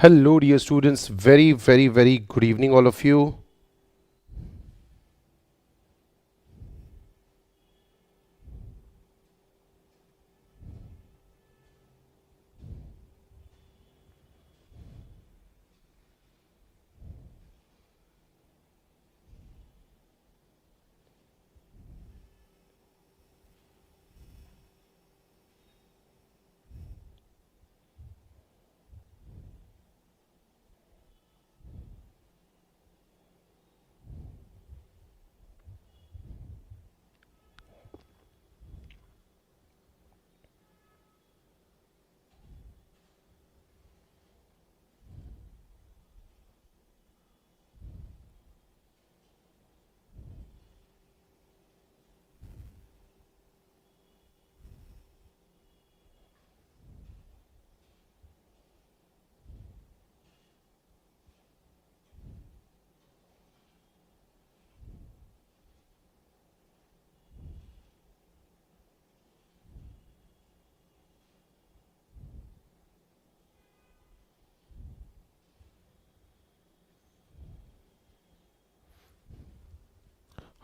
Hello, dear students. Very good evening, all of you.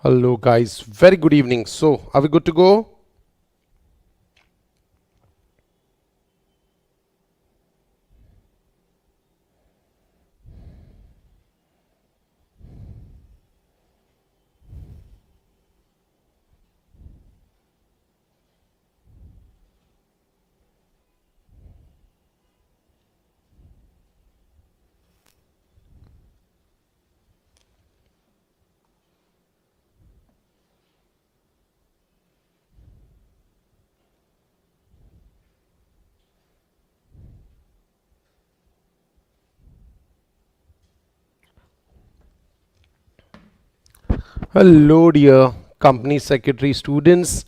Hello, guys. Very good evening. So, are we good to go? Hello, dear company secretary students.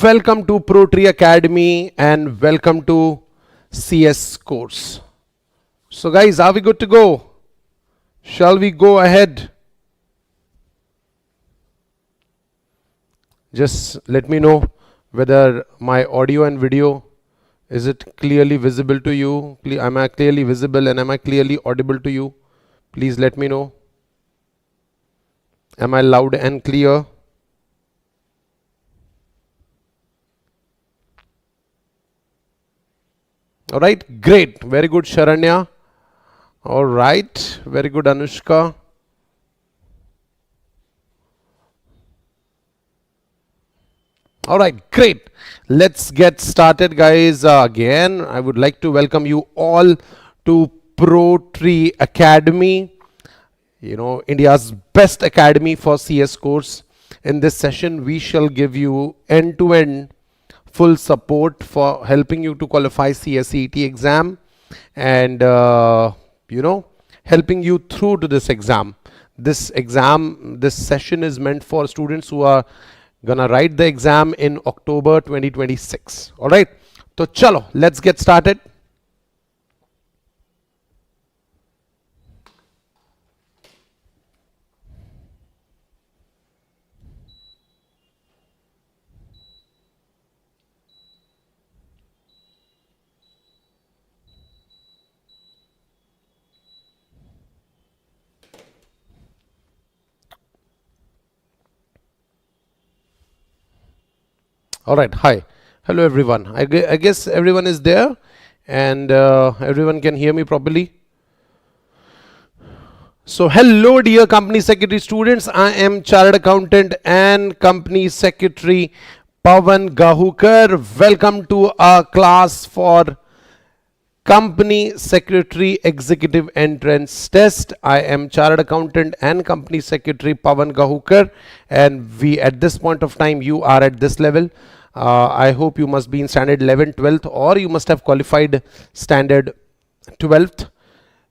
Welcome to ProTree Academy and welcome to CS course. So, guys, are we good to go? Shall we go ahead? Just let me know whether my audio and video is it clearly visible to you? Am I clearly visible and am I clearly audible to you? Please let me know. Am I loud and clear? All right, great. Very good, Sharanya. All right, very good, Anushka. All right, great. Let's get started, guys. Again, I would like to welcome you all to ProTree Academy, India's best academy for CS course. In this session, we shall give you end-to-end full support for helping you to qualify CSEET exam and, helping you through to this exam. This session is meant for students who are gonna write the exam in October 2026. All right. So, chalo, let's get started. All right. Hi. Hello, everyone. I guess everyone is there and everyone can hear me properly. So, hello, dear company secretary students. I am chartered accountant and company secretary Pavan Gahukar. Welcome to our class for company secretary executive entrance test. I am chartered accountant and company secretary Pavan Gahukar, and we at this point of time you are at this level. I hope you must be in standard 11th, 12th, or you must have qualified standard 12th.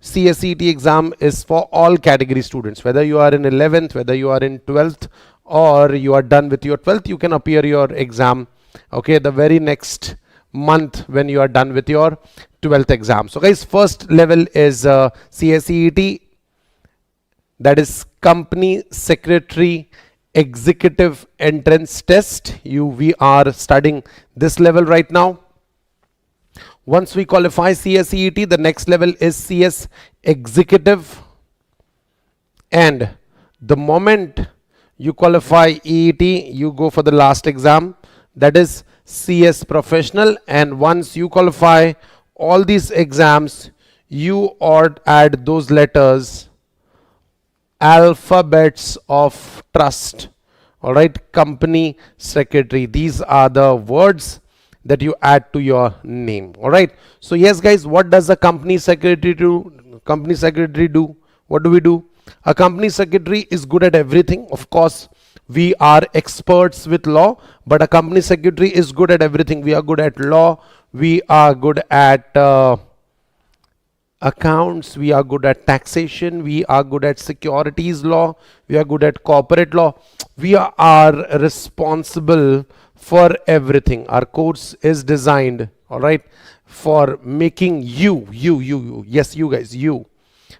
CSEET exam is for all category students, whether you are in 11th, whether you are in 12th, or you are done with your 12th, you can appear your exam, okay, the very next month when you are done with your 12th exam. So, guys, first level is CSEET, that is company secretary executive entrance test. We are studying this level right now. Once we qualify CSEET, the next level is CS Executive. And the moment you qualify EET, you go for the last exam, that is CS Professional. And once you qualify all these exams, you or add those letters, alphabets of trust. All right, company secretary. These are the words that you add to your name. All right. So yes, guys, what does a company secretary do? Company secretary do? What do we do? A company secretary is good at everything. Of course, we are experts with law, but a company secretary is good at everything. We are good at law. We are good at accounts, we are good at taxation, we are good at securities law, we are good at corporate law. We are responsible for everything. Our course is designed, all right, for making yes, you guys,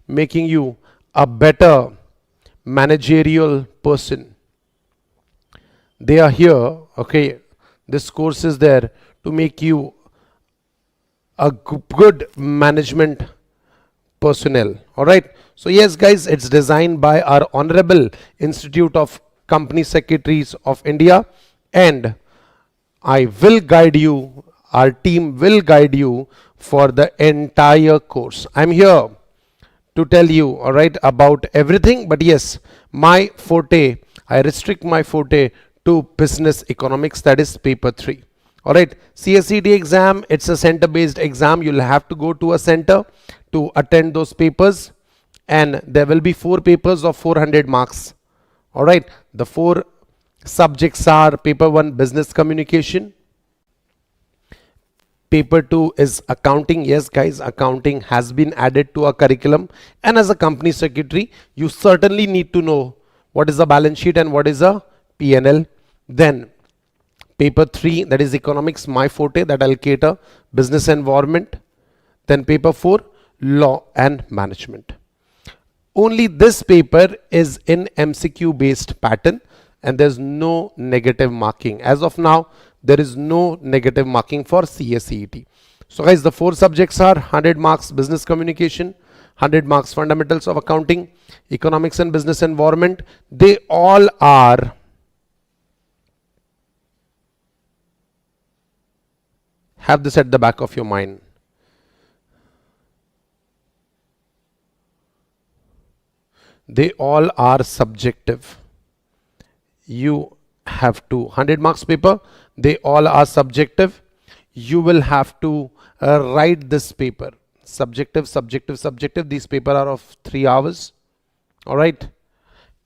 making you a better managerial person. They are here, okay, this course is there to make you a good management personnel. All right. So yes, guys, it's designed by our Honorable Institute of Company Secretaries of India, and I will guide you, our team will guide you for the entire course. I'm here to tell you, all right, about everything, but yes, my forte, I restrict my forte to business economics, that is paper 3. All right, CSET exam, it's a center based exam. You'll have to go to a center to attend those papers, and there will be 4 papers of 400 marks. All right, the 4 subjects are: paper 1 business communication, paper 2 is accounting. Yes, guys, accounting has been added to our curriculum, and as a company secretary you certainly need to know what is a balance sheet and what is a P&L. Then paper 3, that is economics, my forte, that I'll cater, business environment. Then paper 4, law and management. Only this paper is in MCQ based pattern, and there's no negative marking. As of now, there is no negative marking for CSEET. So guys, the 4 subjects are 100 marks business communication, 100 marks fundamentals of accounting, economics and business environment. They all are have this at the back of your mind. They all are subjective. You have to 100 marks paper, they all are subjective. You will have to write this paper, subjective, subjective, subjective. These paper are of 3 hours. All right,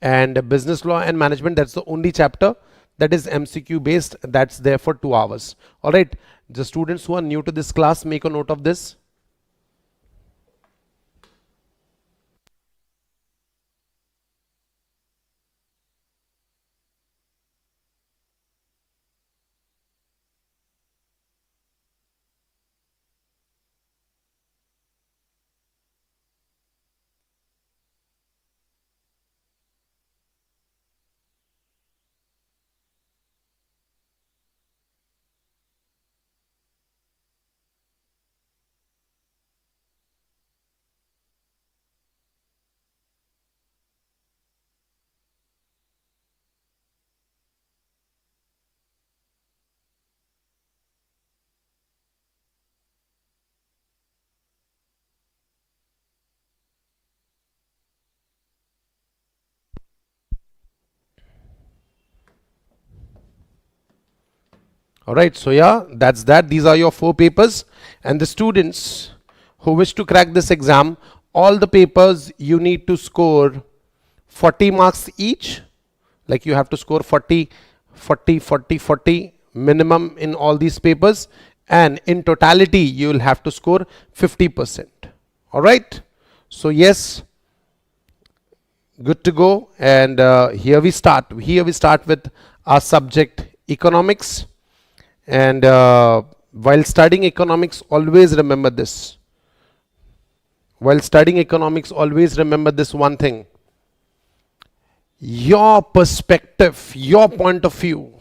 and business law and management, that's the only chapter that is MCQ based, that's there for 2 hours. All right, the students who are new to this class, make a note of this. All right, so yeah, that's that. These are your 4 papers, and the students who wish to crack this exam, all the papers you need to score 40 marks each. Like you have to score 40, 40, 40, 40 minimum in all these papers, and in totality you will have to score 50%. All right, so yes, good to go. And here we start with our subject economics. And while studying economics, always remember this. While studying economics, always remember this one thing. Your perspective, your point of view,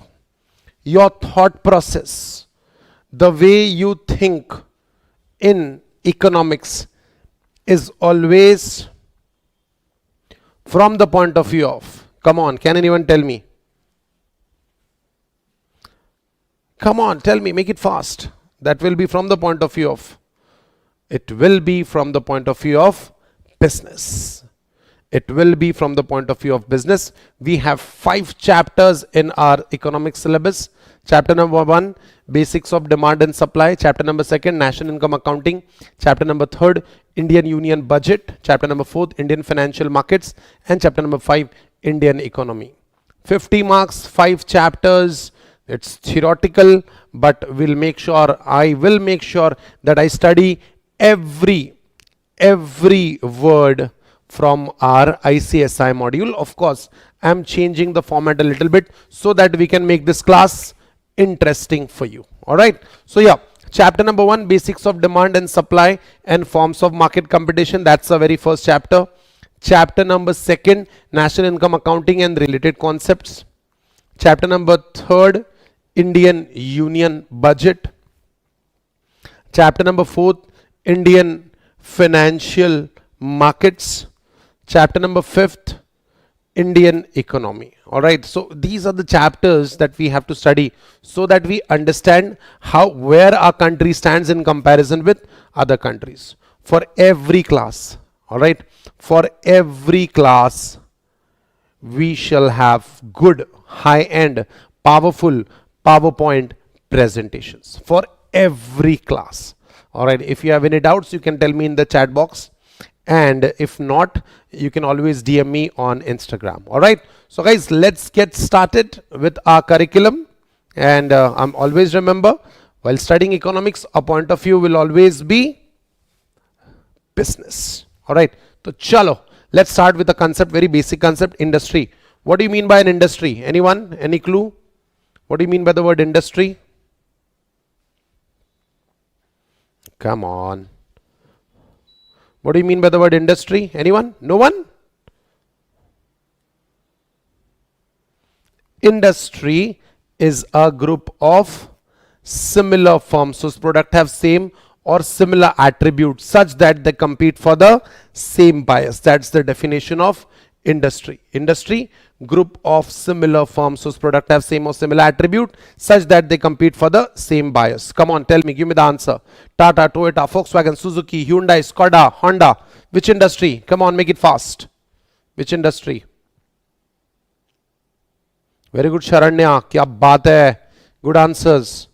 your thought process, the way you think in economics is always from the point of view of, come on, can anyone tell me? Come on, tell me, make it fast. That will be from the point of view of, it will be from the point of view of business. It will be from the point of view of business. We have 5 chapters in our economics syllabus. Chapter number 1, basics of demand and supply. Chapter number 2, national income accounting. Chapter number 3, Indian Union budget. Chapter number 4, Indian financial markets. And chapter number 5, Indian economy. 50 marks, 5 chapters. It's theoretical, but I will make sure that I study every word from our ICSI module. Of course, I am changing the format a little bit so that we can make this class interesting for you. All right. So yeah, chapter number 1, basics of demand and supply and forms of market competition. That's the very first chapter. Chapter number 2, national income accounting and related concepts. Chapter number 3, Indian Union budget. Chapter number 4, Indian financial markets. Chapter number 5, Indian economy. All right. So these are the chapters that we have to study so that we understand where our country stands in comparison with other countries. For every class, all right, for every class, we shall have good, high-end, powerful PowerPoint presentations for every class. All right. If you have any doubts, you can tell me in the chat box. And if not, you can always DM me on Instagram. All right. So guys, let's get started with our curriculum. And I'm always remember, while studying economics, a point of view will always be business. All right. So chalo, let's start with the concept, very basic concept, industry. What do you mean by an industry? Anyone? Any clue? What do you mean by the word industry? Come on. What do you mean by the word industry? Anyone? No one? Industry is a group of similar firms whose product have same or similar attributes such that they compete for the same buyers. That's the definition of industry. Industry, group of similar firms whose product have same or similar attribute such that they compete for the same buyers. Come on, tell me, give me the answer. Tata, Toyota, Volkswagen, Suzuki, Hyundai, Skoda, Honda. Which industry? Come on, make it fast. Which industry? Very good, Sharanya. Kya baat hai? Good answers.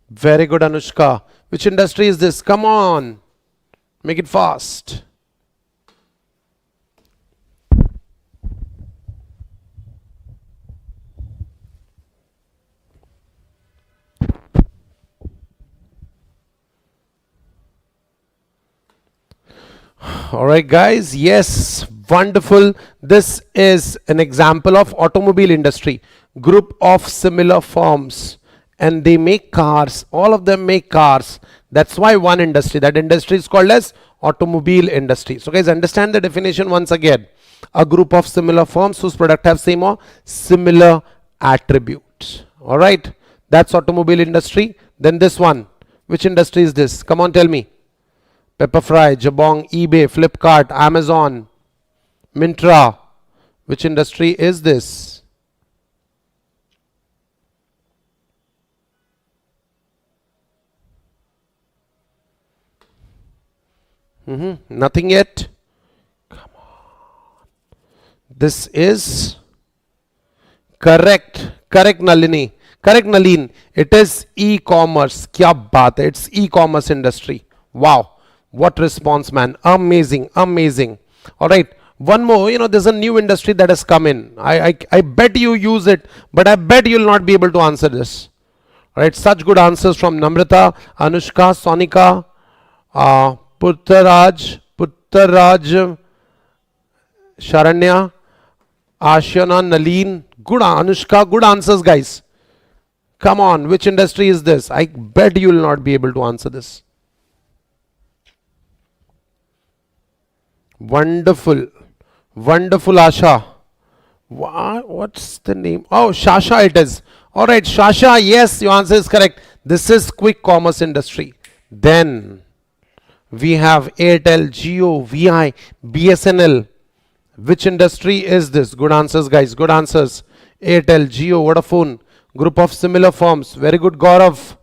Very good, Anushka. Which industry is this? Come on, make it fast. All right, guys. Yes, wonderful. This is an example of automobile industry. Group of similar firms, and they make cars. All of them make cars. That's why one industry. That industry is called as automobile industry. So, guys, understand the definition once again. A group of similar firms whose product have same or similar attributes. All right, that's automobile industry. Then this one. Which industry is this? Come on, tell me. Pepperfry, Jabong, eBay, Flipkart, Amazon, Myntra. Which industry is this? Nothing yet? Come on. This is correct. Correct, Nalini. Correct, Nalin. It is e-commerce. Kya baat hai? It's e-commerce industry. Wow. What response, man. Amazing. Amazing. All right. One more, there's a new industry that has come in. I bet you use it, but I bet you'll not be able to answer this. All right. Such good answers from Namrata, Anushka, Sonika, Puttaraj, Sharanya, Ashana, Nalin. Good, Anushka. Good answers, guys. Come on. Which industry is this? I bet you will not be able to answer this. Wonderful. Wonderful, Asha. What's the name? Oh, Shasha it is. All right, Shasha, yes, your answer is correct. This is quick commerce industry. Then we have Airtel, Jio, VI, BSNL. Which industry is this? Good answers, guys. Good answers. Airtel, Jio, Vodafone, group of similar firms. Very good, Gaurav.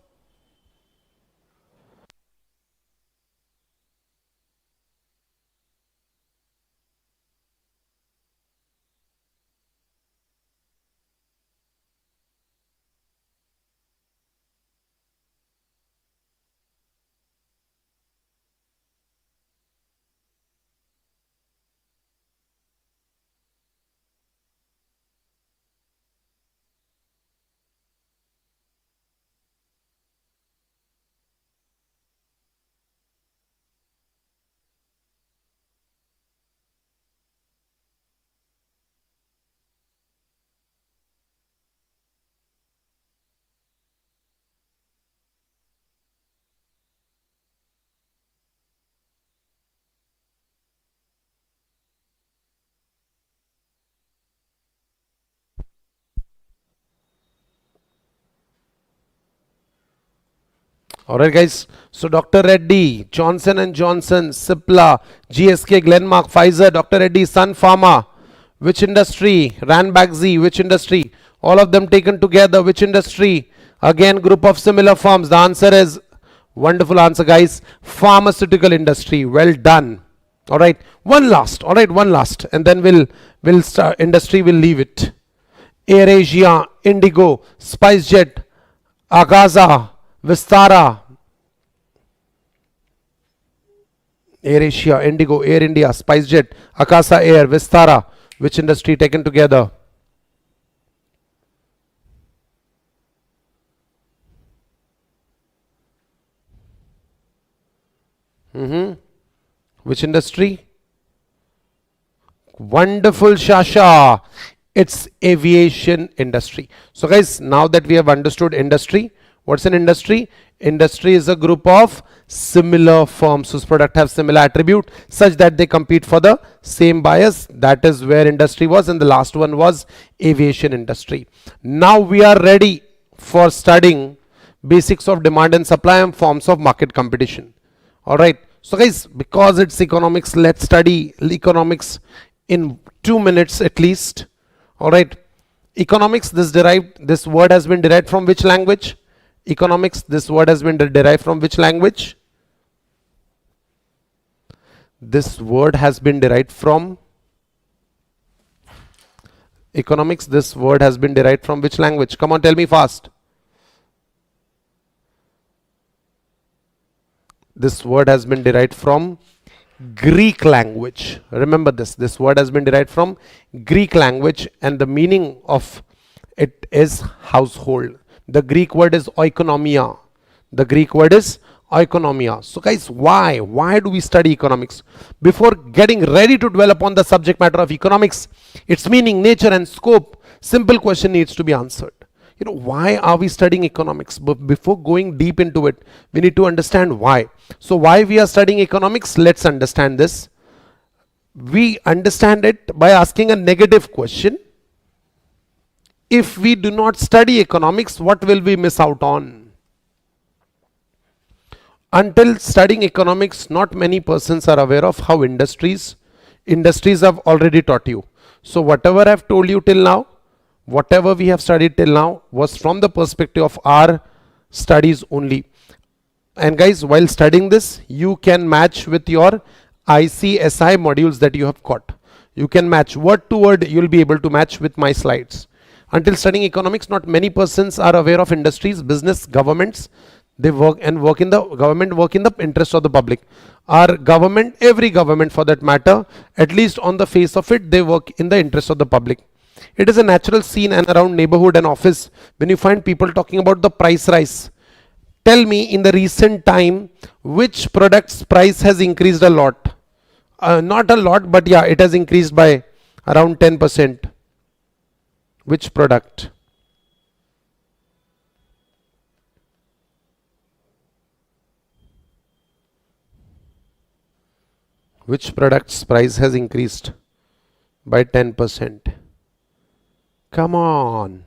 All right, guys. So Dr. Reddy, Johnson and Johnson, Cipla, GSK, Glenmark, Pfizer, Dr. Reddy, Sun Pharma. Which industry? Ranbaxy. Which industry? All of them taken together. Which industry? Again, group of similar firms. The answer is wonderful answer, guys. Pharmaceutical industry. Well done. All right. One last. All right. One last, and then we'll start. Industry will leave it. AirAsia, Indigo, SpiceJet, Agaza, Vistara, AirAsia, Indigo, Air India, SpiceJet, Akasa Air, Vistara. Which industry taken together? Which industry? Wonderful, Shasha. It's aviation industry. So guys, now that we have understood industry, what's an industry? Industry is a group of similar firms whose product have similar attribute such that they compete for the same buyers. That is where industry was, and the last one was aviation industry. Now we are ready for studying basics of demand and supply and forms of market competition. All right. So guys, because it's economics, let's study economics in 2 minutes at least. All right. Economics, this word has been derived from which language? Economics, this word has been derived from which language? This word has been derived from economics. This word has been derived from which language? Come on, tell me fast. This word has been derived from Greek language. Remember this. This word has been derived from Greek language, and the meaning of it is household. The Greek word is oikonomia. The Greek word is oikonomia. So guys, why do we study economics? Before getting ready to dwell upon the subject matter of economics, its meaning, nature and scope, simple question needs to be answered. Why are we studying economics? But before going deep into it, we need to understand why. So why we are studying economics? Let's understand this. We understand it by asking a negative question. If we do not study economics, what will we miss out on? Until studying economics, not many persons are aware of how industries have already taught you. So whatever I've told you till now, whatever we have studied till now was from the perspective of our studies only. And guys, while studying this, you can match with your ICSI modules that you have got. You can match word to word, you'll be able to match with my slides. Until studying economics, not many persons are aware of industries, business, governments. They work in the interest of the public. Our government, every government for that matter, at least on the face of it, they work in the interest of the public. It is a natural scene and around neighborhood and office when you find people talking about the price rise. Tell me, in the recent time, which product's price has increased a lot? Not a lot, but yeah, it has increased by around 10%. Which product? Which product's price has increased by 10%? Come on.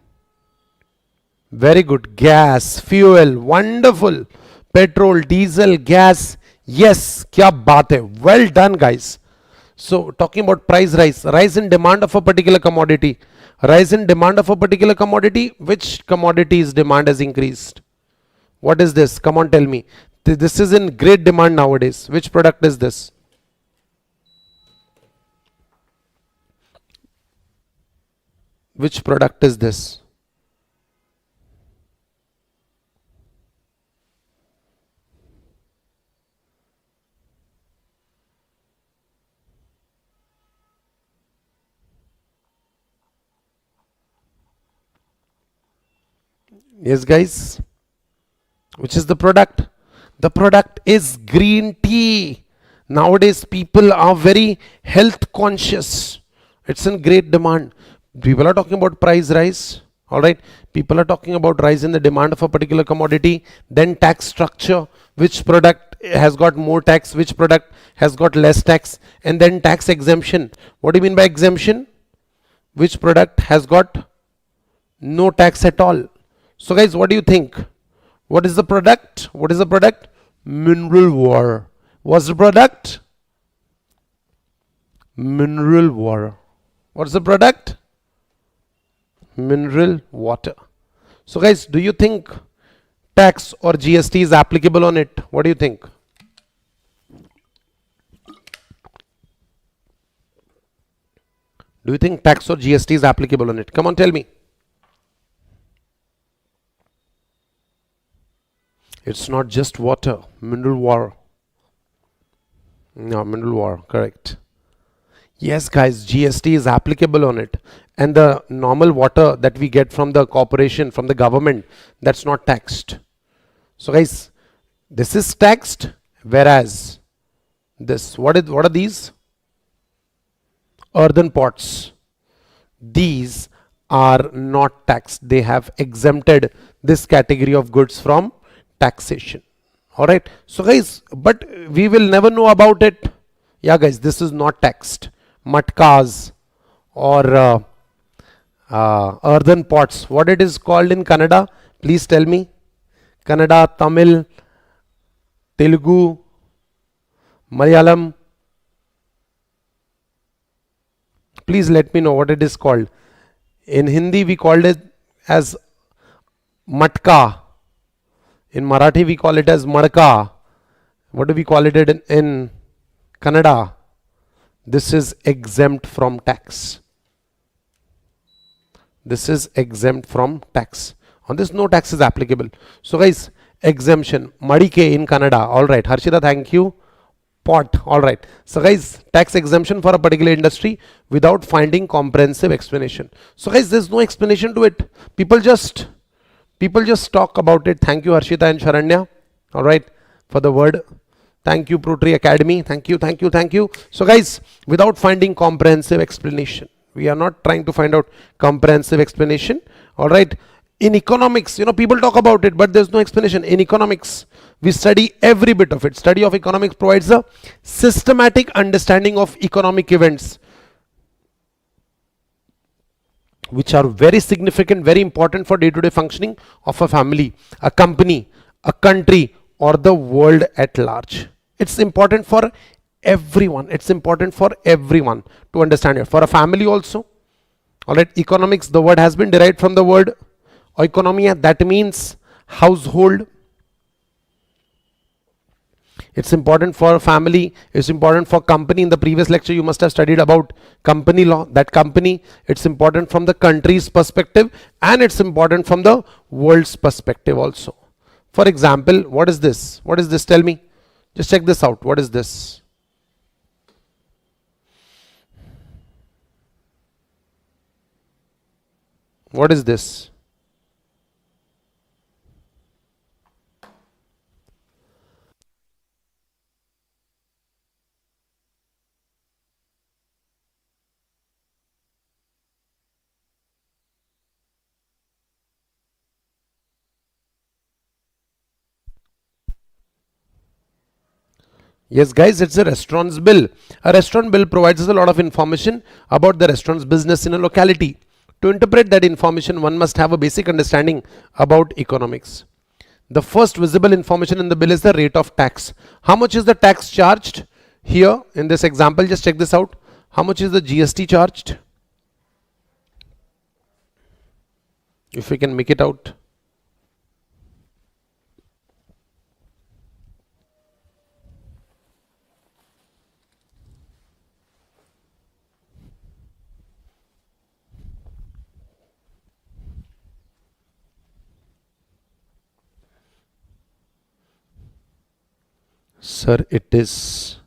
Very good. Gas, fuel, wonderful. Petrol, diesel, gas. Yes, kya baat hai. Well done, guys. So, talking about price rise, rise in demand of a particular commodity. Rise in demand of a particular commodity. Which commodity's demand has increased? What is this? Come on, tell me. This is in great demand nowadays. Which product is this? Which product is this? Yes, guys. Which is the product? The product is green tea. Nowadays, people are very health conscious. It's in great demand. People are talking about price rise. All right. People are talking about rise in the demand of a particular commodity. Then tax structure. Which product has got more tax? Which product has got less tax? And then tax exemption. What do you mean by exemption? Which product has got no tax at all? So guys, what do you think? What is the product? What is the product? Mineral water. What's the product? Mineral water. What's the product? Mineral water. So guys, do you think tax or GST is applicable on it? What do you think? Do you think tax or GST is applicable on it? Come on, tell me. It's not just water, mineral water. No, mineral water, correct. Yes, guys, GST is applicable on it. And the normal water that we get from the corporation, from the government, that's not taxed. So, guys, this is taxed, whereas this, what are these? Earthen pots. These are not taxed. They have exempted this category of goods from taxation. All right. So guys, but we will never know about it. Yeah, guys, this is not taxed. Matkas or earthen pots. What it is called in Kannada? Please tell me. Kannada, Tamil, Telugu, Malayalam. Please let me know what it is called. In Hindi, we called it as matka. In Marathi, we call it as madka. What do we call it in Kannada? This is exempt from tax. This is exempt from tax. On this, no tax is applicable. So, guys, exemption. Madike in Kannada. All right. Harshita, thank you. Pot. All right. So, guys, tax exemption for a particular industry without finding comprehensive explanation. So, guys, there's no explanation to it. People just talk about it. Thank you, Harshita and Sharanya. All right, for the word. Thank you, ProTree Academy. Thank you. So, guys, without finding comprehensive explanation, we are not trying to find out comprehensive explanation. All right. In economics, people talk about it, but there's no explanation. In economics, we study every bit of it. Study of economics provides a systematic understanding of economic events, which are very significant, very important for day-to-day functioning of a family, a company, a country, or the world at large. It's important for everyone. It's important for everyone to understand it. For a family also. All right, economics, the word has been derived from the word oikonomia, that means household. It's important for family, it's important for company. In the previous lecture, you must have studied about company law. That company, it's important from the country's perspective, and it's important from the world's perspective also. For example, what is this? What is this? Tell me. Just check this out. What is this? What is this? Yes, guys, it's a restaurant's bill. A restaurant bill provides us a lot of information about the restaurant's business in a locality. To interpret that information, one must have a basic understanding about economics. The first visible information in the bill is the rate of tax. How much is the tax charged? Here in this example, just check this out. How much is the GST charged? If we can make it out. Sir, it is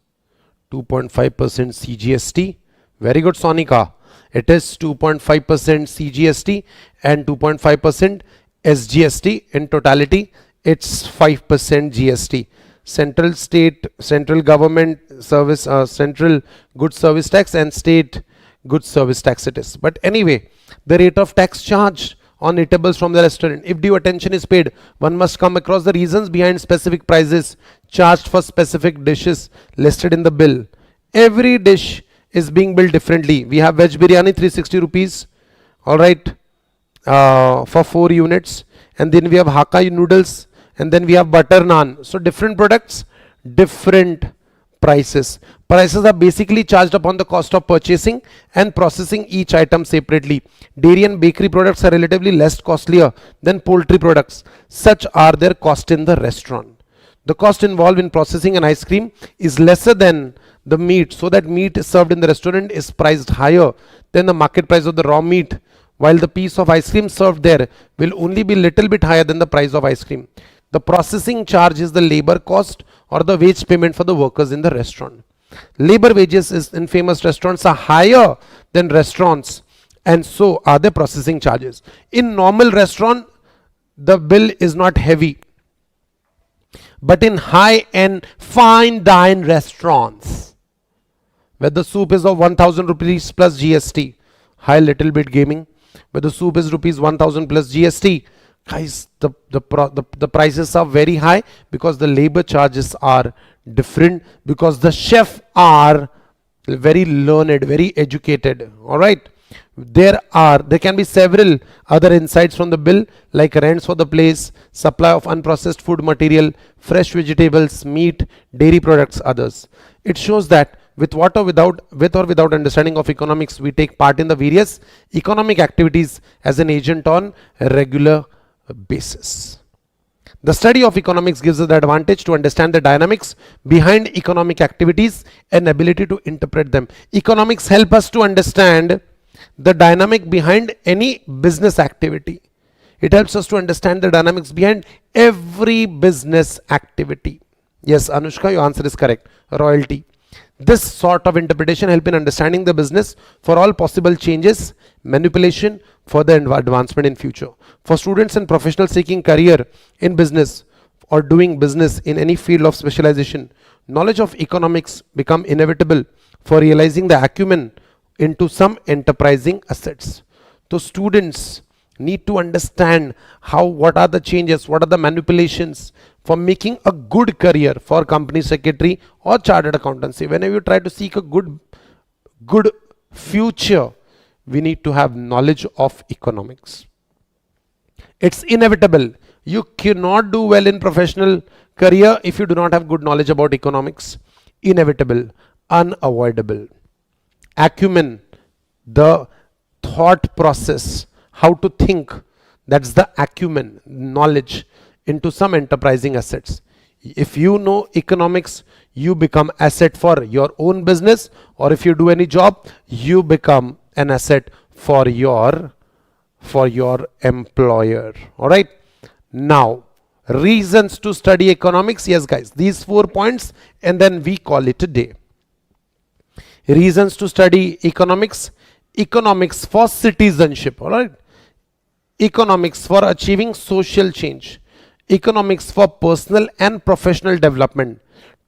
2.5% CGST. Very good, Sonika. It is 2.5% CGST and 2.5% SGST. In totality, it's 5% GST. Central government service, central goods service tax and state goods service tax it is. But anyway, the rate of tax charged on eatables from the restaurant. If due attention is paid, one must come across the reasons behind specific prices charged for specific dishes listed in the bill. Every dish is being billed differently. We have veg biryani 360 rupees, all right, for 4 units, and then we have Hakka noodles, and then we have butter naan. So different products, different prices. Prices are basically charged upon the cost of purchasing and processing each item separately. Dairy and bakery products are relatively less costlier than poultry products. Such are their cost in the restaurant. The cost involved in processing an ice cream is lesser than the meat, so that meat served in the restaurant is priced higher than the market price of the raw meat, while the piece of ice cream served there will only be little bit higher than the price of ice cream. The processing charge is the labor cost or the wage payment for the workers in the restaurant. Labor wages in famous restaurants are higher than restaurants, and so are the processing charges. In normal restaurant, the bill is not heavy, but in high-end fine dine restaurants, where the soup is of 1000 rupees plus GST, high little bit gaming, where the soup is rupees 1000 plus GST, guys, the prices are very high because the labor charges are different, because the chef are very learned, very educated. All right, there can be several other insights from the bill, like rents for the place, supply of unprocessed food material, fresh vegetables, meat, dairy products, others. It shows that with or without understanding of economics, we take part in the various economic activities as an agent on a regular basis. The study of economics gives us the advantage to understand the dynamics behind economic activities and ability to interpret them. Economics help us to understand the dynamic behind any business activity. It helps us to understand the dynamics behind every business activity. Yes, Anushka, your answer is correct. Royalty. This sort of interpretation helps in understanding the business for all possible changes, manipulation, further advancement in future. For students and professionals seeking career in business or doing business in any field of specialization, knowledge of economics become inevitable for realizing the acumen into some enterprising assets. So students need to understand what are the changes, what are the manipulations for making a good career for company secretary or chartered accountancy. Whenever you try to seek a good future, we need to have knowledge of economics. It's inevitable. You cannot do well in professional career if you do not have good knowledge about economics. Inevitable, unavoidable. Acumen, the thought process, how to think, that's the acumen, knowledge into some enterprising assets. If you know economics, you become asset for your own business, or if you do any job, you become an asset for your employer. All right, now reasons to study economics. Yes guys, these 4 points and then we call it a day. Reasons to study economics. Economics for citizenship. All right, economics for achieving social change, economics for personal and professional development,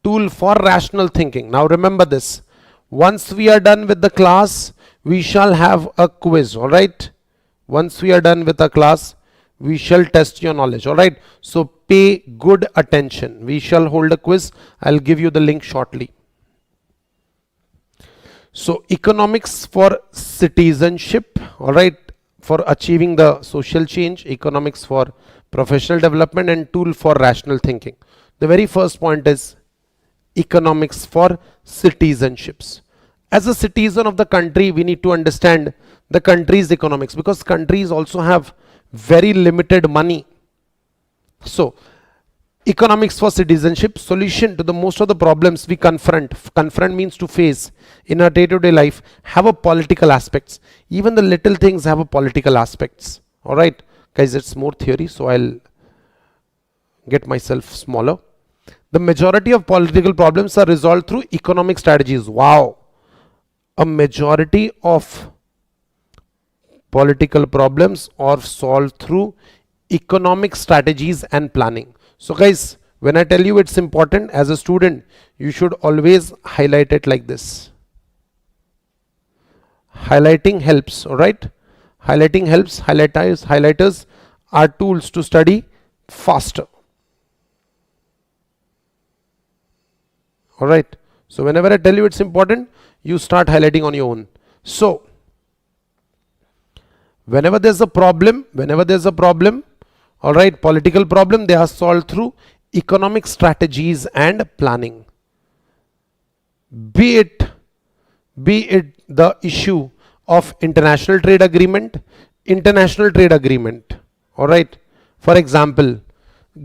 tool for rational thinking. Now remember this, once we are done with the class, we shall have a quiz. All right, once we are done with the class, we shall test your knowledge. All right, so pay good attention. We shall hold a quiz. I'll give you the link shortly. So economics for citizenship, all right, for achieving the social change, economics for professional development, and tool for rational thinking. The very first point is economics for citizenships. As a citizen of the country, we need to understand the country's economics, because countries also have very limited money. So economics for citizenship, solution to the most of the problems we confront means to face in our day-to-day life, have a political aspects. Even the little things have a political aspects. All right, guys, it's more theory, so I'll get myself smaller. The majority of political problems are resolved through economic strategies. Wow, a majority of political problems are solved through economic strategies and planning. So guys, when I tell you it's important, as a student, you should always highlight it like this. Highlighting helps, all right? Highlighting helps. Highlighters are tools to study faster. All right. So whenever I tell you it's important, you start highlighting on your own. So whenever there's a problem, all right, political problem, they are solved through economic strategies and planning. Be it the issue of international trade agreement, all right. For example,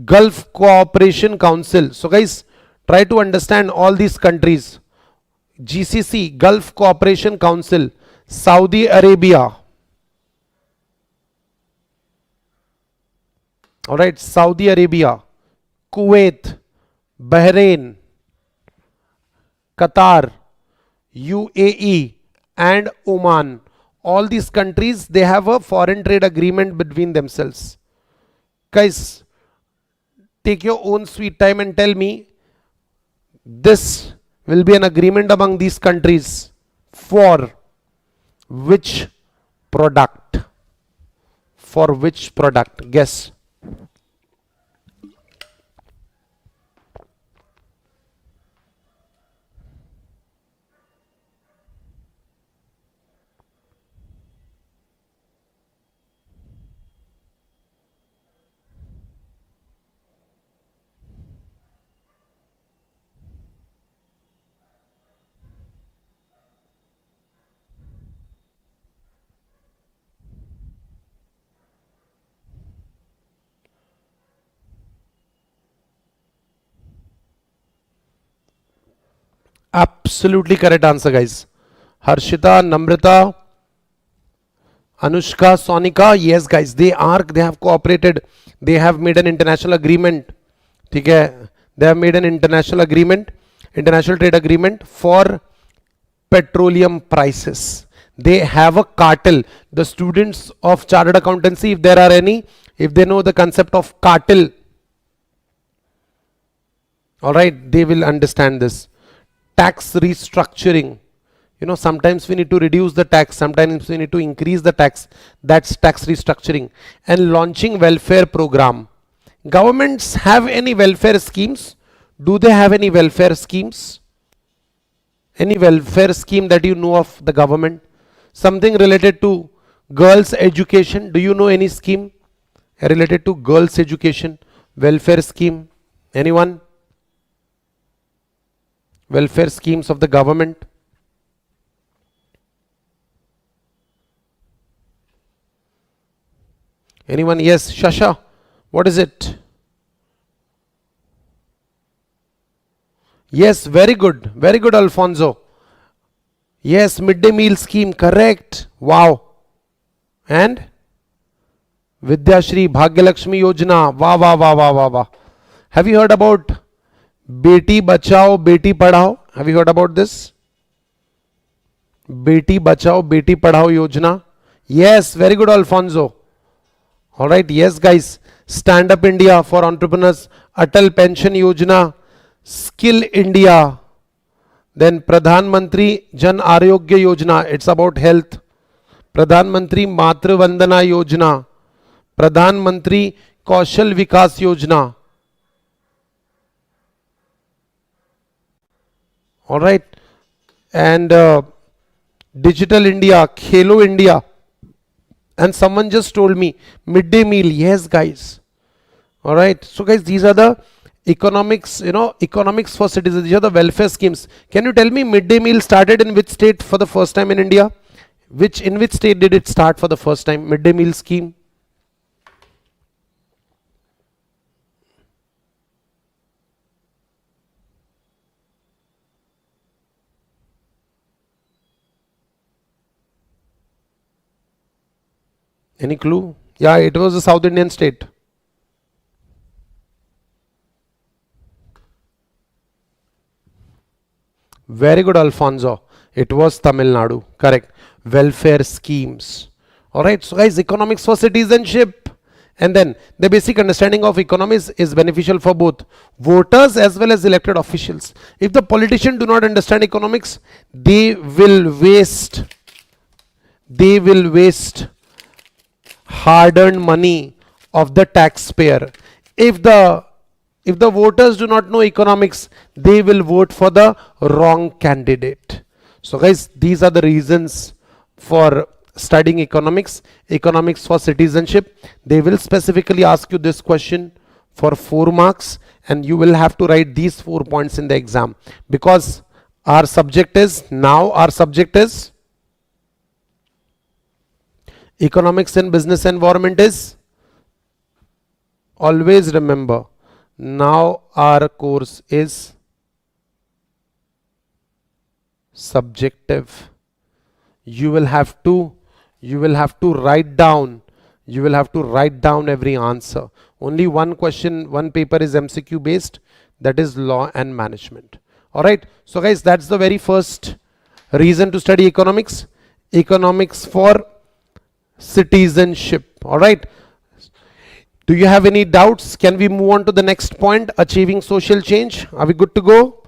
Gulf Cooperation Council. So guys, try to understand all these countries. GCC, Gulf Cooperation Council, Saudi Arabia. All right, Saudi Arabia, Kuwait, Bahrain, Qatar, UAE, and Oman. All these countries, they have a foreign trade agreement between themselves. Guys, take your own sweet time and tell me, this will be an agreement among these countries for which product? For which product? Guess. Absolutely correct answer, guys. Harshita, Namrata, Anushka, Sonika, yes guys, they have cooperated. They have made an international agreement. Okay? They have made an international trade agreement for petroleum prices. They have a cartel. The students of chartered accountancy, if there are any, if they know the concept of cartel, all right, they will understand this. Tax restructuring. You know, sometimes we need to reduce the tax, sometimes we need to increase the tax. That's tax restructuring. And launching welfare program. Governments have any welfare schemes? Do they have any welfare schemes? Any welfare scheme that you know of the government? Something related to girls' education. Do you know any scheme related to girls' education? Welfare scheme? Anyone? Welfare schemes of the government? Anyone? Yes, Shasha, what is it? Yes, very good, Alfonso. Yes, midday meal scheme, correct. Wow. And Vidyashri, Bhagyalakshmi Yojana, wow. Have you heard about Beti Bachao, Beti Padhao? Have you heard about this? Beti Bachao, Beti Padhao Yojana. Yes, very good, Alfonso. All right, yes, guys. Stand Up India for entrepreneurs, Atal Pension Yojana, Skill India. Then Pradhan Mantri Jan Arogya Yojana, it's about health. Pradhan Mantri Matru Vandana Yojana, Pradhan Mantri Kaushal Vikas Yojana. All right, and Digital India, Khelo India, And someone just told me midday meal. Yes, guys. All right. So, guys, these are the economics, economics for citizens. These are the welfare schemes. Can you tell me midday meal started in which state for the first time in India? In which state did it start for the first time? Midday meal scheme. Any clue? Yeah, it was a South Indian state. Very good, Alfonso. It was Tamil Nadu. Correct. Welfare schemes. Alright, so guys, economics for citizenship. And then the basic understanding of economics is beneficial for both voters as well as elected officials. If the politicians do not understand economics, they will waste hard-earned money of the taxpayer. If the voters do not know economics, they will vote for the wrong candidate. So guys, these are the reasons for studying economics for citizenship. They will specifically ask you this question for 4 marks, and you will have to write these 4 points in the exam, because our subject is economics in business environment is, always remember, now our course is subjective. You will have to write down every answer. Only one question, one paper is MCQ based, that is law and management. All right, so guys, that's the very first reason to study economics for citizenship. All right, do you have any doubts? Can we move on to the next point, achieving social change? Are we good to go?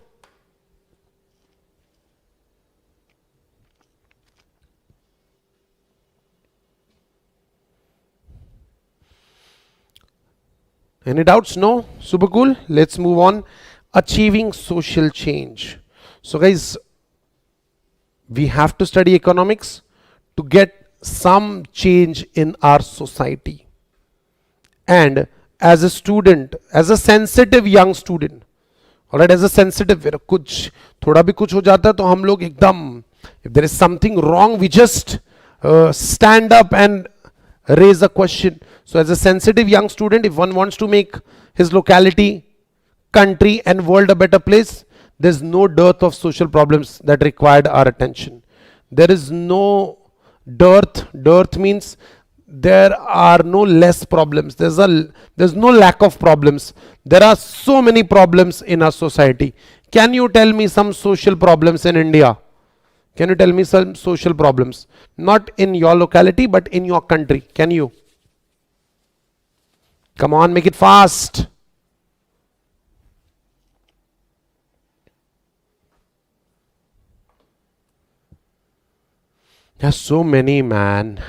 Any doubts? No? Super cool. Let's move on. Achieving social change. So guys, we have to study economics to get some change in our society. And as a student, as a sensitive young student, alright, as a sensitive, कुछ थोड़ा भी कुछ हो जाता है तो हम लोग एकदम, if there is something wrong, we just stand up and raise a question. So as a sensitive young student, if one wants to make his locality, country and world a better place, there's no dearth of social problems that required our attention. There is no dearth. Dearth means there are no less problems. There's no lack of problems. There are so many problems in our society. Can you tell me some social problems in India? Can you tell me some social problems? Not in your locality, but in your country. Can you? Come on, make it fast. There's so many, man.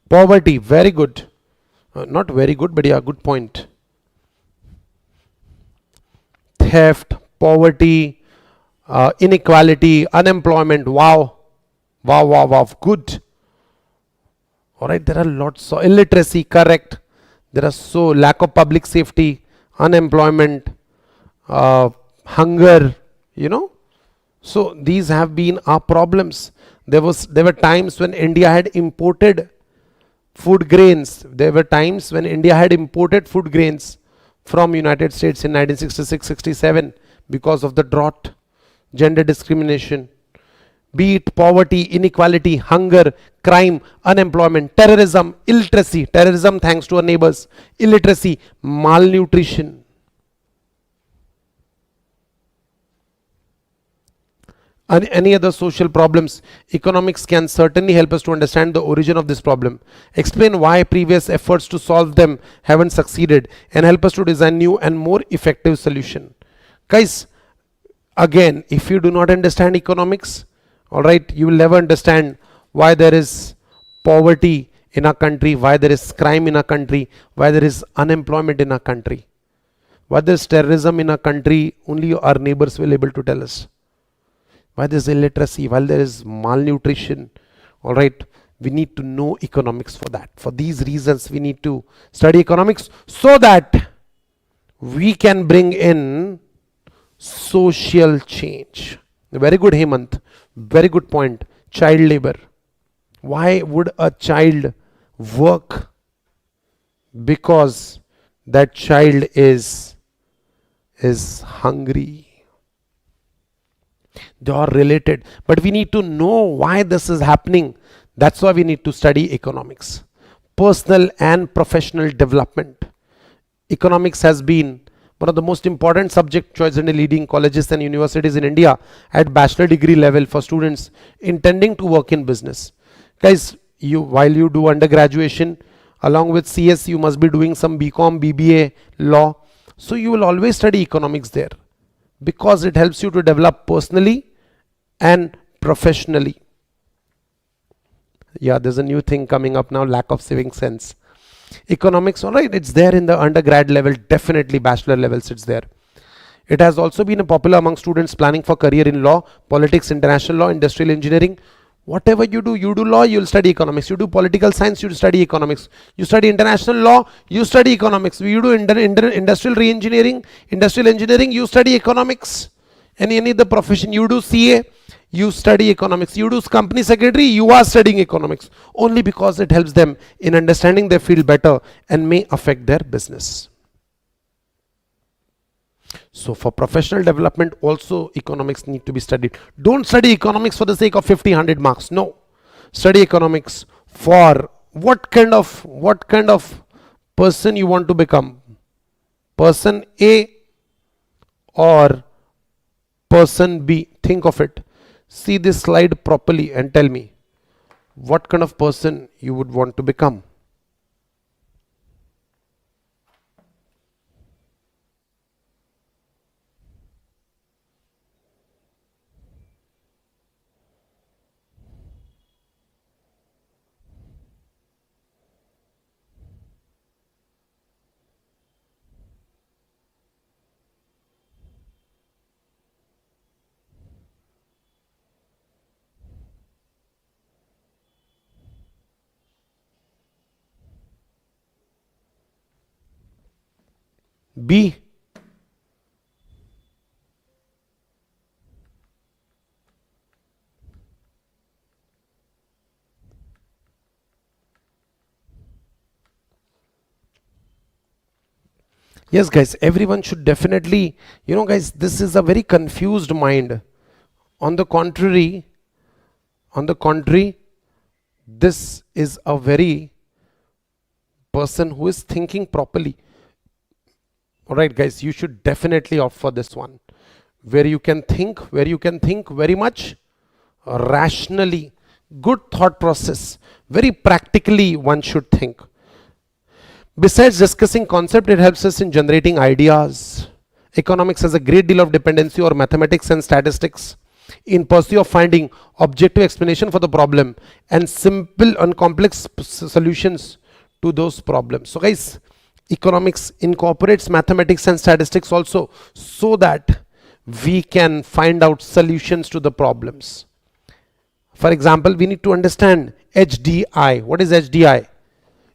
Poverty, very good. Not very good, but yeah, good point. Theft, poverty, inequality, unemployment. Wow. Good. All right, there are lots of illiteracy, correct. There are so lack of public safety, unemployment, hunger, So these have been our problems. There were times when India had imported food grains. There were times when India had imported food grains from United States in 1966-67 because of the drought, gender discrimination, be it poverty, inequality, hunger, crime, unemployment, terrorism, illiteracy, terrorism thanks to our neighbors, illiteracy, malnutrition. And any other social problems. Economics can certainly help us to understand the origin of this problem, explain why previous efforts to solve them haven't succeeded, and help us to design new and more effective solution. Guys, again, if you do not understand economics, all right, you will never understand why there is poverty in our country, why there is crime in our country, why there is unemployment in our country, Why there's terrorism in a country, only our neighbors will able to tell us. Why there's illiteracy, while there is malnutrition. All right, we need to know economics for that. For these reasons, we need to study economics so that we can bring in social change. Very good, Hemant. Very good point. Child labor. Why would a child work? Because that child is hungry. They are related, but we need to know why this is happening. That's why we need to study economics. Personal and professional development. Economics has been one of the most important subject choice in the leading colleges and universities in India at bachelor degree level for students intending to work in business. Guys, while you do undergraduation, along with CS, you must be doing some BCom, BBA, law. So you will always study economics there because it helps you to develop personally and professionally. Yeah, there's a new thing coming up now, lack of civic sense. Economics, all right, it's there in the undergrad level, definitely bachelor levels it's there. It has also been popular among students planning for career in law, politics, international law, industrial engineering. Whatever you do law, you'll study economics. You do political science, you study economics. You study international law, you study economics. You do industrial engineering, you study economics. Any other profession, you do CA, you study economics. You do company secretary, you are studying economics. Only because it helps them in understanding their field better and may affect their business. So for professional development also economics need to be studied. Don't study economics for the sake of 50, 100 marks. No. Study economics for what kind of person you want to become. Person A or person B. Think of it. See this slide properly and tell me what kind of person you would want to become. B. Yes, guys, everyone should definitely, guys, this is a very confused mind. On the contrary, this is a very person who is thinking properly. All right, guys, you should definitely opt for this one, where you can think very much rationally, good thought process, very practically one should think. Besides discussing concept, it helps us in generating ideas. Economics has a great deal of dependency on mathematics and statistics in pursuit of finding objective explanation for the problem and simple and complex solutions to those problems. So guys, economics incorporates mathematics and statistics also so that we can find out solutions to the problems. For example, we need to understand HDI. What is HDI?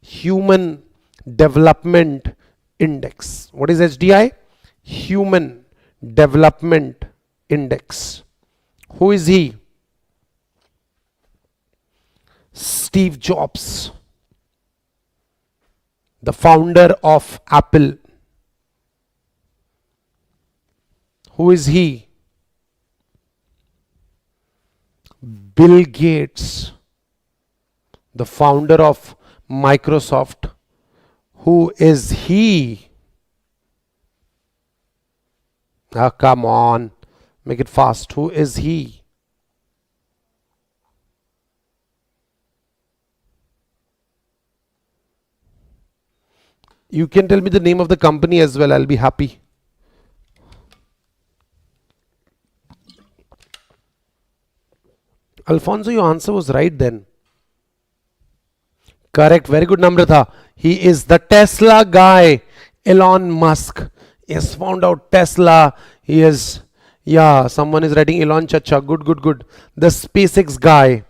Human Development Index. What is HDI? Human Development Index. Who is he? Steve Jobs, the founder of Apple. Who is he? Bill Gates, the founder of Microsoft. Who is he? Ah, come on, make it fast. Who is he? You can tell me the name of the company as well, I'll be happy. Alfonso, your answer was right then. Correct, very good, Namrata. He is the Tesla guy, Elon Musk. He has found out Tesla. He is, yeah, someone is writing Elon Chacha. Good, good, good. The SpaceX guy.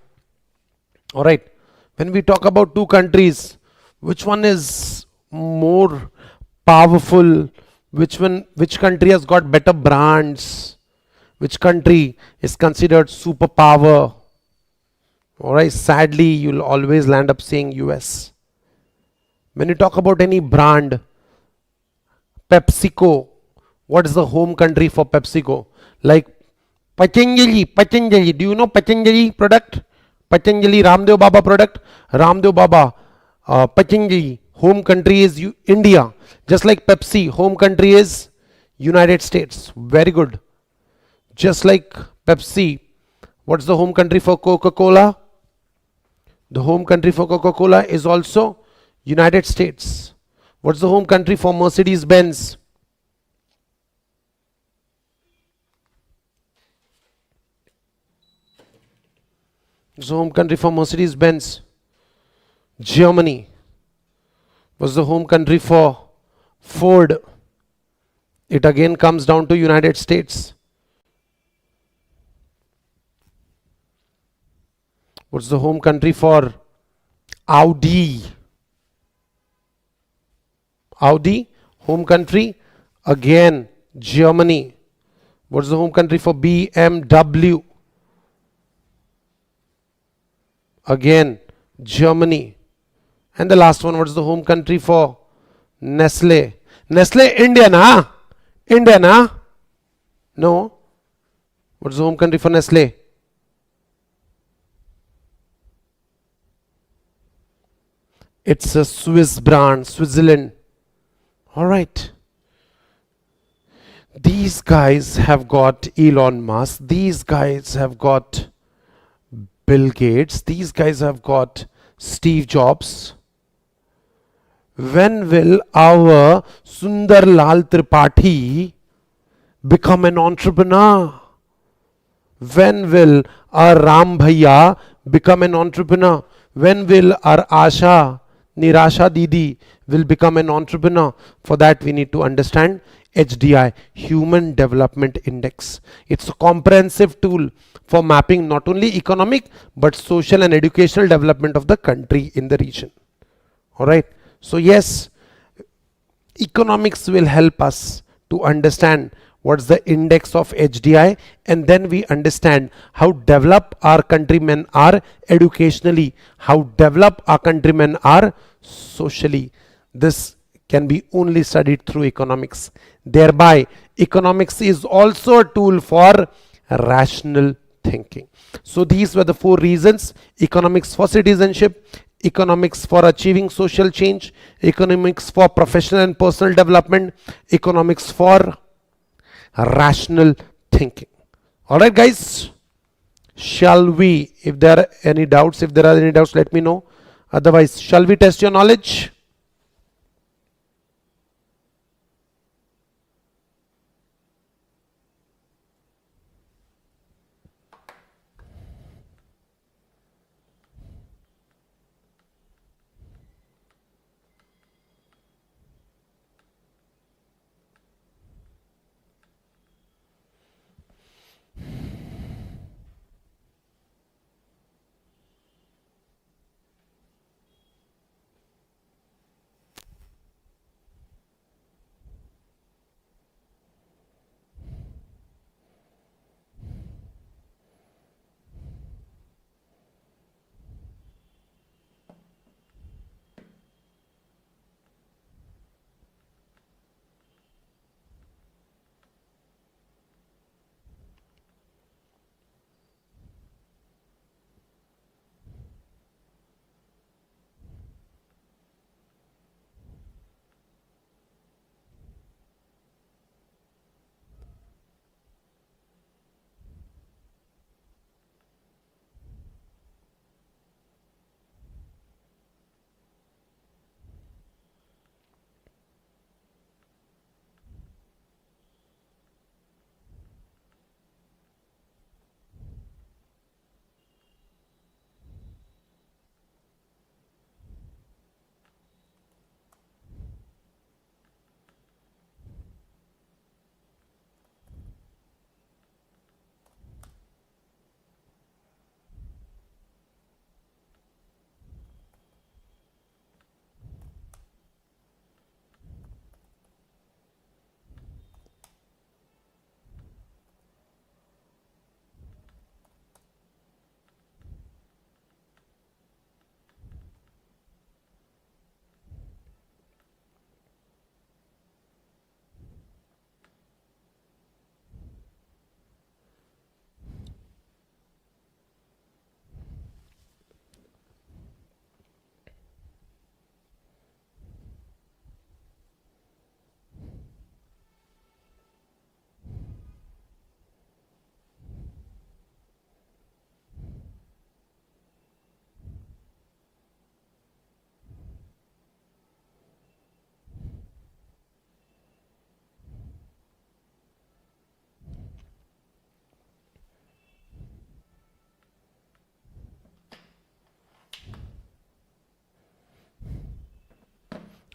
All right. When we talk about two countries, which one is more powerful? Which country has got better brands? Which country is considered superpower? All right. Sadly, you'll always land up saying US. When you talk about any brand, PepsiCo, what is the home country for PepsiCo? Like Patanjali. Do you know Patanjali product? Patanjali Ramdev Baba product. Ramdev Baba, Patanjali. Home country is India. Just like Pepsi, home country is United States. Very good. Just like Pepsi, what's the home country for Coca-Cola? The home country for Coca-Cola is also United States. What's the home country for Mercedes-Benz? What's the home country for Mercedes-Benz? Germany. What's the home country for Ford? It again comes down to United States. What's the home country for Audi? Audi, home country, again Germany. What's the home country for BMW? Again Germany. And the last one, what's the home country for Nestle? Nestle, Indian, huh? Indian, huh? No. What's the home country for Nestle? It's a Swiss brand, Switzerland. All right. These guys have got Elon Musk. These guys have got Bill Gates. These guys have got Steve Jobs. When will our Sundar Lal Tripathi become an entrepreneur? When will our Ram Bhaiya become an entrepreneur? When will our Asha Nirasha Didi will become an entrepreneur? For that we need to understand HDI, Human Development Index. It's a comprehensive tool for mapping not only economic but social and educational development of the country in the region. Alright, so yes, economics will help us to understand what's the index of HDI, and then we understand how developed our countrymen are educationally, how developed our countrymen are socially. This can be only studied through economics. Thereby, economics is also a tool for rational thinking. So these were the four reasons: economics for citizenship, economics for achieving social change, economics for professional and personal development, economics for rational thinking. All right, guys, shall we, if there are any doubts, let me know. Otherwise, shall we test your knowledge?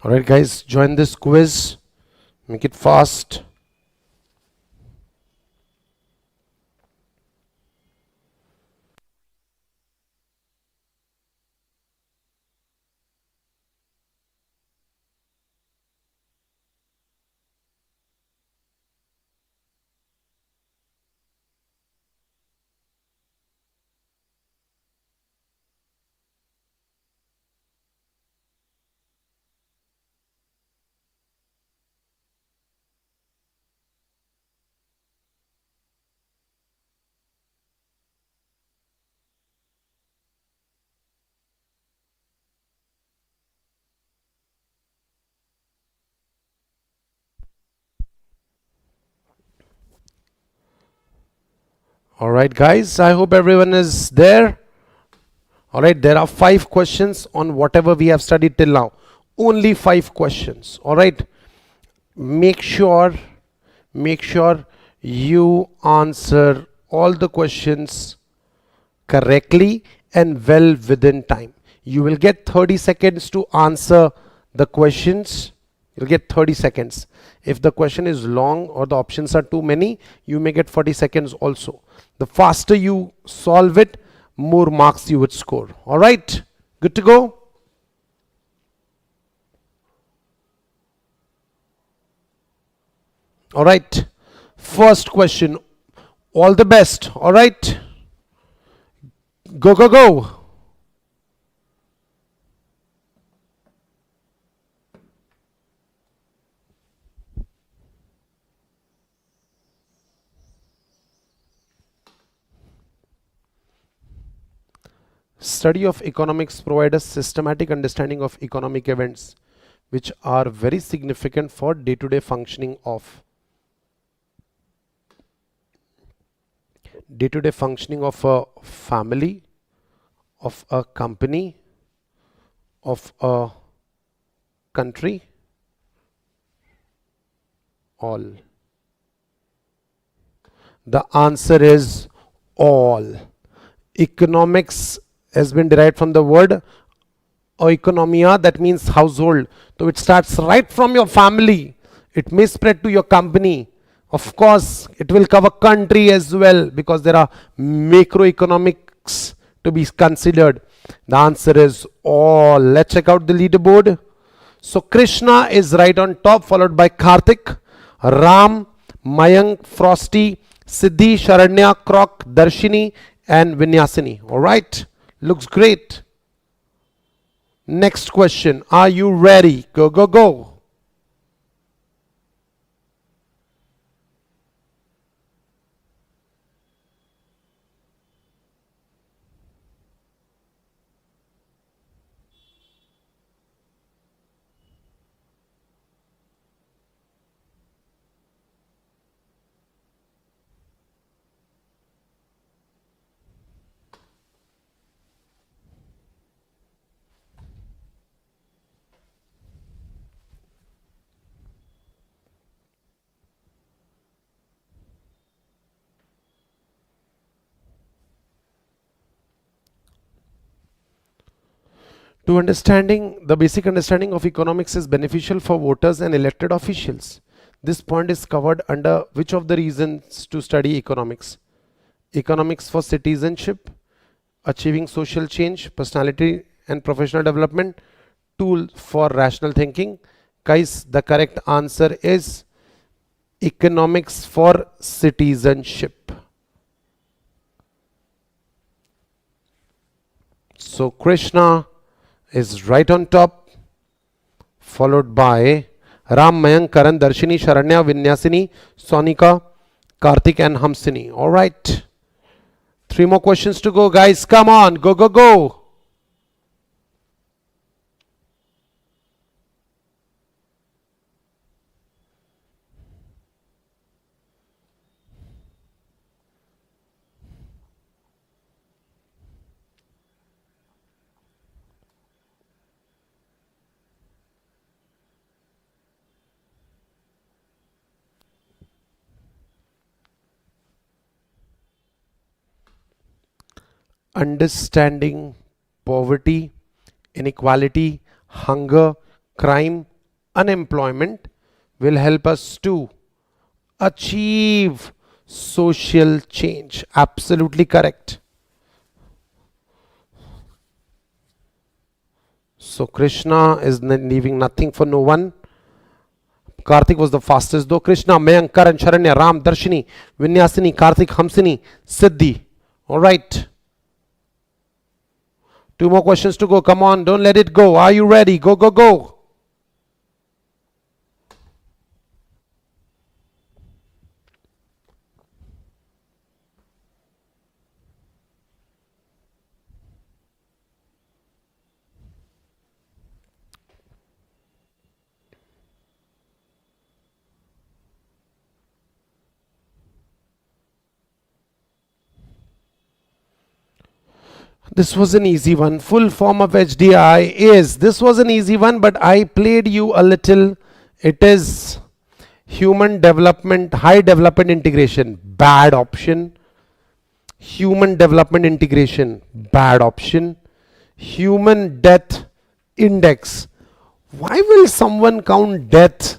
Alright guys, join this quiz. Make it fast. Alright guys, I hope everyone is there. Alright, there are 5 questions on whatever we have studied till now. Only 5 questions. Alright, make sure you answer all the questions correctly and well within time. You will get 30 seconds to answer the questions. You'll get 30 seconds. If the question is long or the options are too many, you may get 40 seconds also. The faster you solve it, more marks you would score. All right, good to go. All right, first question. All the best. All right, go, go, go. Study of economics provides a systematic understanding of economic events which are very significant for day-to-day functioning of a family, of a company, of a country, all. The answer is all. Economics has been derived from the word oikonomia, that means household. So it starts right from your family. It may spread to your company. Of course, it will cover country as well because there are macroeconomics to be considered. The answer is all. Let's check out the leaderboard. So Krishna is right on top, followed by Karthik, Ram, Mayank, Frosty, Siddhi, Sharanya, Krok, Darshini, and Vinyasini. All right, looks great. Next question. Are you ready? Go, go, go. To understanding, the basic understanding of economics is beneficial for voters and elected officials. This point is covered under which of the reasons to study economics? Economics for citizenship, achieving social change, personality and professional development, tool for rational thinking. Guys, the correct answer is economics for citizenship. So Krishna is right on top, followed by Ram, Mayank, Karan, Darshini, Sharanya, Vinyasini, Sonika, Karthik and Hamsini. All right. 3 more questions to go, guys. Come on. Go, go, go. Understanding poverty, inequality, hunger, crime, unemployment will help us to achieve social change. Absolutely correct. So Krishna is leaving nothing for no one. Karthik was the fastest though. Krishna, Mayank, Karan, Sharanya, Ram, Darshini, Vinyasini, Karthik, Hamsini, Siddhi. Alright. 2 more questions to go. Come on, don't let it go. Are you ready? Go, go, go. This was an easy one. Full form of HDI is, this was an easy one, but I played you a little. It is human development, high development integration, bad option. Human development integration, bad option. Human death index. Why will someone count death?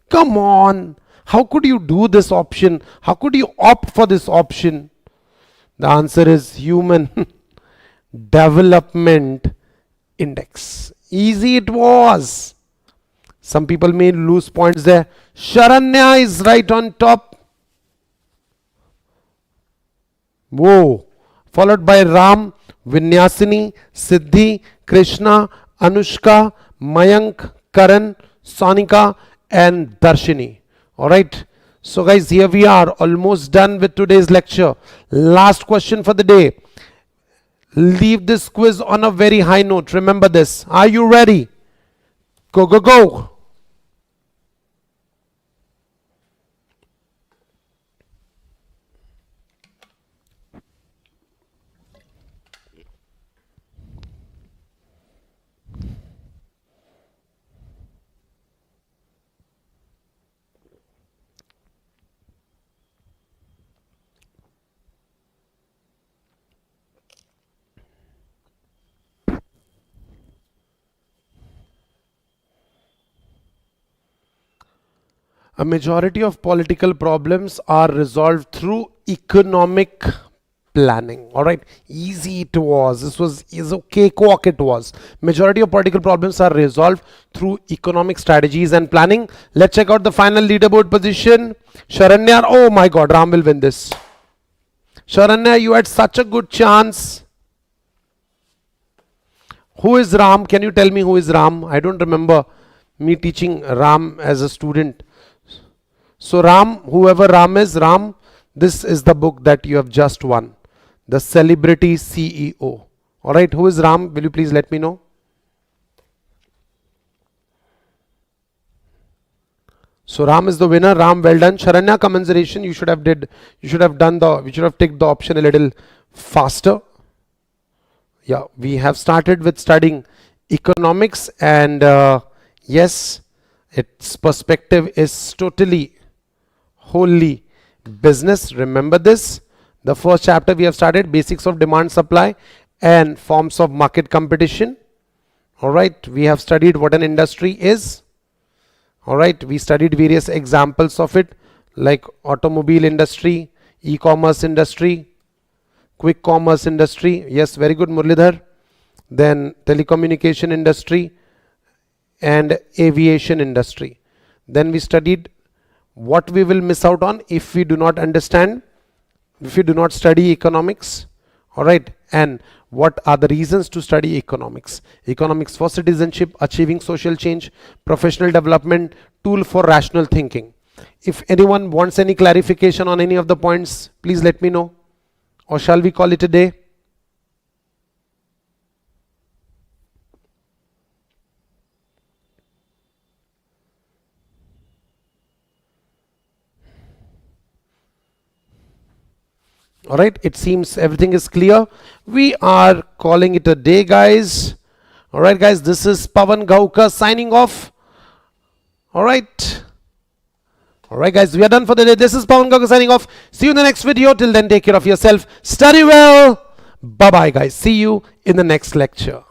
Come on. How could you do this option? How could you opt for this option? The answer is human development index. Easy it was. Some people may lose points there. Sharanya is right on top. Whoa. Followed by Ram, Vinyasini, Siddhi, Krishna, Anushka, Mayank, Karan, Sonika and Darshini. Alright. So guys, here we are, almost done with today's lecture. Last question for the day. Leave this quiz on a very high note. Remember this. Are you ready? Go, go, go. A majority of political problems are resolved through economic planning. All right, easy it was. This was is okay. Cakewalk it was. Majority of political problems are resolved through economic strategies and planning. Let's check out the final leaderboard position. Sharanya, oh my God, Ram will win this. Sharanya, you had such a good chance. Who is Ram? Can you tell me who is Ram? I don't remember me teaching Ram as a student. So Ram, whoever Ram is, Ram, this is the book that you have just won. The Celebrity CEO. Alright, who is Ram? Will you please let me know? So Ram is the winner. Ram, well done. Sharanya, commiseration. You should have taken the option a little faster. Yeah, we have started with studying economics and yes, its perspective is totally wholly business. Remember this. The first chapter we have started basics of demand, supply and forms of market competition. Alright, we have studied what an industry is. Alright, we studied various examples of it like automobile industry, e-commerce industry, quick commerce industry. Yes, very good Murlidhar. Then telecommunication industry and aviation industry. Then we studied what we will miss out on if we do not understand, if we do not study economics. Alright, and what are the reasons to study economics? Economics for citizenship, achieving social change, professional development, tool for rational thinking. If anyone wants any clarification on any of the points, please let me know. Or shall we call it a day? Alright, it seems everything is clear. We are calling it a day, guys. Alright, guys, this is Pavan Gahukar signing off. Alright. Alright, guys, we are done for the day. This is Pavan Gahukar signing off. See you in the next video. Till then, take care of yourself. Study well. Bye-bye, guys. See you in the next lecture.